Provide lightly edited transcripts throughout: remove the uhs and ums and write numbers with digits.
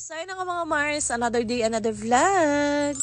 So ayun na nga mga Mars, another day, another vlog.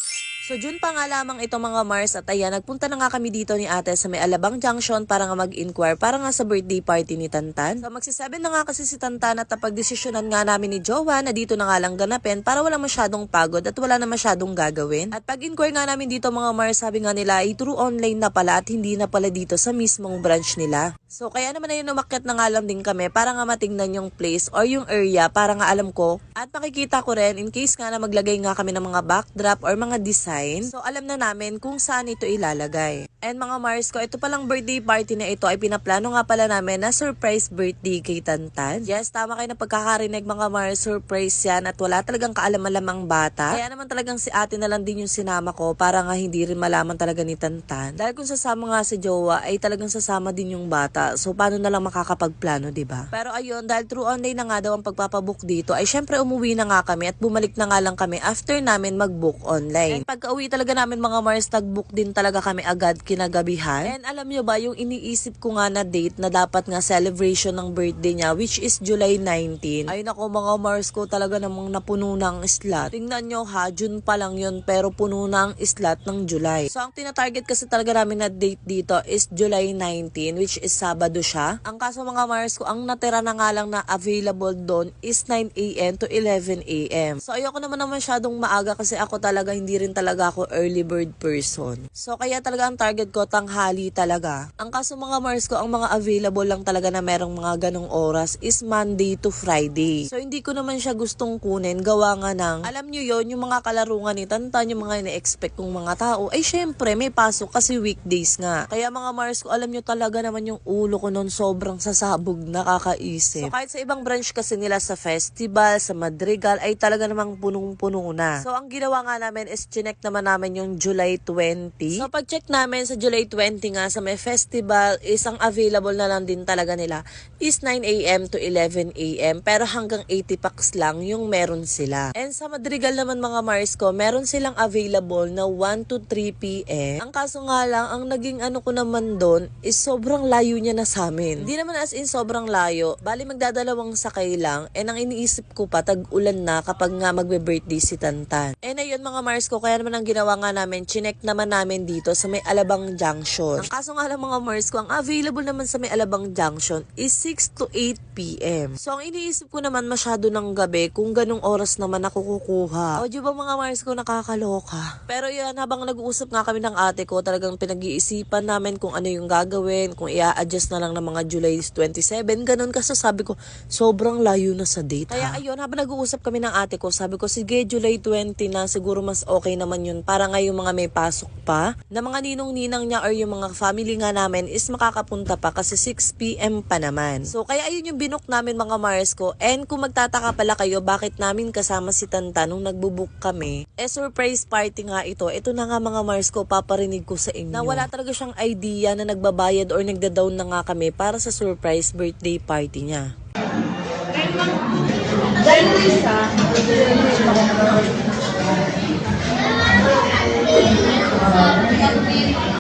So June pa nga lamang ito mga Mars at ayan, nagpunta na nga kami dito ni ate sa may Alabang Junction para nga mag-inquire para nga sa birthday party ni Tantan. So magsi-7 na nga kasi si Tantan at napag-desisyonan nga namin ni Jowa na dito na nga lang ganapin para wala masyadong pagod at wala na masyadong gagawin. At pag-inquire nga namin dito mga Mars, sabi nga nila ay through online na pala at hindi na pala dito sa mismong branch nila. So kaya naman ayun, umakyat na nga lang din kami para nga matingnan yung place or yung area para nga alam ko at makikita ko rin in case nga na maglagay nga kami ng mga backdrop or mga design. So alam na namin kung saan ito ilalagay. And mga Mars ko, ito palang birthday party na ito ay pinaplano nga pala namin na surprise birthday kay Tantan. Yes, tama kayo na pagkakarinig mga Mars, surprise yan at wala talagang kaalam-alamang bata. Kaya naman talagang si ate na lang din yung sinama ko para nga hindi rin malaman talaga ni Tantan. Dahil kung sasama nga si Jowa ay talagang sasama din yung bata. So paano na lang makakapagplano, diba? Pero ayun, dahil through online na nga daw ang pagpapabook dito ay syempre umuwi na nga kami at bumalik na nga lang kami after namin mag-book online. And pagka-uwi talaga namin mga Mars, nag-book din talaga kami agad kinagabihan. And alam nyo ba, yung iniisip ko nga na date na dapat nga celebration ng birthday niya, which is July 19. Ay nako mga Mars ko, talaga namang napuno ng slot. Tingnan nyo ha, June pa lang yun pero puno na ang slot ng July. So ang tinatarget kasi talaga namin na date dito is July 19, which is Sabado siya. Ang kaso mga Mars ko, ang natira na nga lang na available doon is 9 AM to 11 AM. So ayoko naman masyadong maaga kasi ako talaga hindi rin talaga ako early bird person. So kaya talaga ang target ko tanghali talaga. Ang kaso mga Mars ko, ang mga available lang talaga na merong mga ganong oras is Monday to Friday. So hindi ko naman siya gustong kunin, gawa nga ng, alam nyo yon, yung mga kalarungan ni Tantan, yung mga ina-expect kong mga tao, ay syempre may pasok kasi weekdays nga. Kaya mga Mars ko, alam nyo talaga naman yung ulo ko noon sobrang sasabog, nakakaisip. So kahit sa ibang branch kasi nila sa festival, sa Madrigal, ay talaga namang punong-puno na. So ang ginawa nga namin is chinek naman namin yung July 20. So pag-check namin sa July 20 nga sa may festival, isang available na lang din talaga nila is 9 AM to 11 AM pero hanggang 80 packs lang yung meron sila. And sa Madrigal naman mga Mars ko, meron silang available na 1 to 3 PM. Ang kaso nga lang, ang naging ano ko naman doon is sobrang layo niya na sa amin. Hindi naman as in sobrang layo, bali magdadalawang sakay lang and ang iniisip ko pa tag-ulan na kapag nga magbe-birthday si Tantan. And ayun mga Mars ko, kaya naman ang ginawa nga namin, chinek naman namin dito sa may Alabang Junction. Ang kaso nga lang mga Mars ko, ang available naman sa may Alabang Junction is 6 to 8 PM. So ang iniisip ko naman masyado ng gabi kung ganong oras naman ako kukuha. O di ba mga Mars ko, nakakaloka. Pero yan, habang nag-uusap nga kami ng ate ko, talagang pinag-iisipan namin kung ano yung gagawin, kung i-adjust na lang ng mga July 27, ganun kasi sabi ko, sobrang layo na sa date. Kaya ayun, habang nag-uusap kami ng ate ko, sabi ko, sige July 20 na, siguro mas okay naman yun para nga yung mga may pasok pa, na mga ninong-ninang niya or yung mga family nga namin is makakapunta pa kasi 6 PM pa naman. So kaya ayun yung binook namin mga Mars ko. And kung magtataka pala kayo bakit namin kasama si Tantan nung nagbubook kami, surprise party nga ito. Ito na nga mga Mars ko, paparinig ko sa inyo. Na wala talaga siyang idea na nagbabayad or nagda-down na nga kami para sa surprise birthday party niya.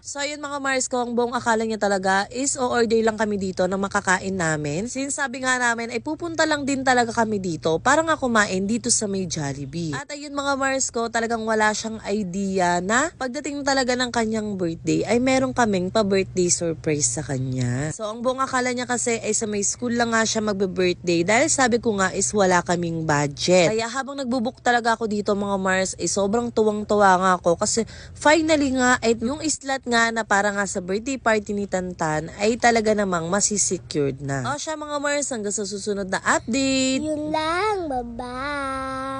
So ayun mga Mars ko, ang buong akala niya talaga is o-order lang kami dito na makakain namin. Since sabi nga namin ay pupunta lang din talaga kami dito para nga kumain dito sa may Jollibee. At ayun mga Mars ko, talagang wala siyang idea na pagdating talaga ng kanyang birthday ay meron kaming pa-birthday surprise sa kanya. So ang buong akala niya kasi ay sa may school lang nga siya magbe-birthday dahil sabi ko nga is wala kaming budget. Kaya habang nagbubook talaga ako dito mga Mars ay sobrang tuwang-tuwa nga ako kasi finally nga ay yung slot nga na para nga sa birthday party ni Tantan ay talaga namang masisecured na. O siya mga Mars, hanggang sa susunod na update. Yun lang, bye-bye.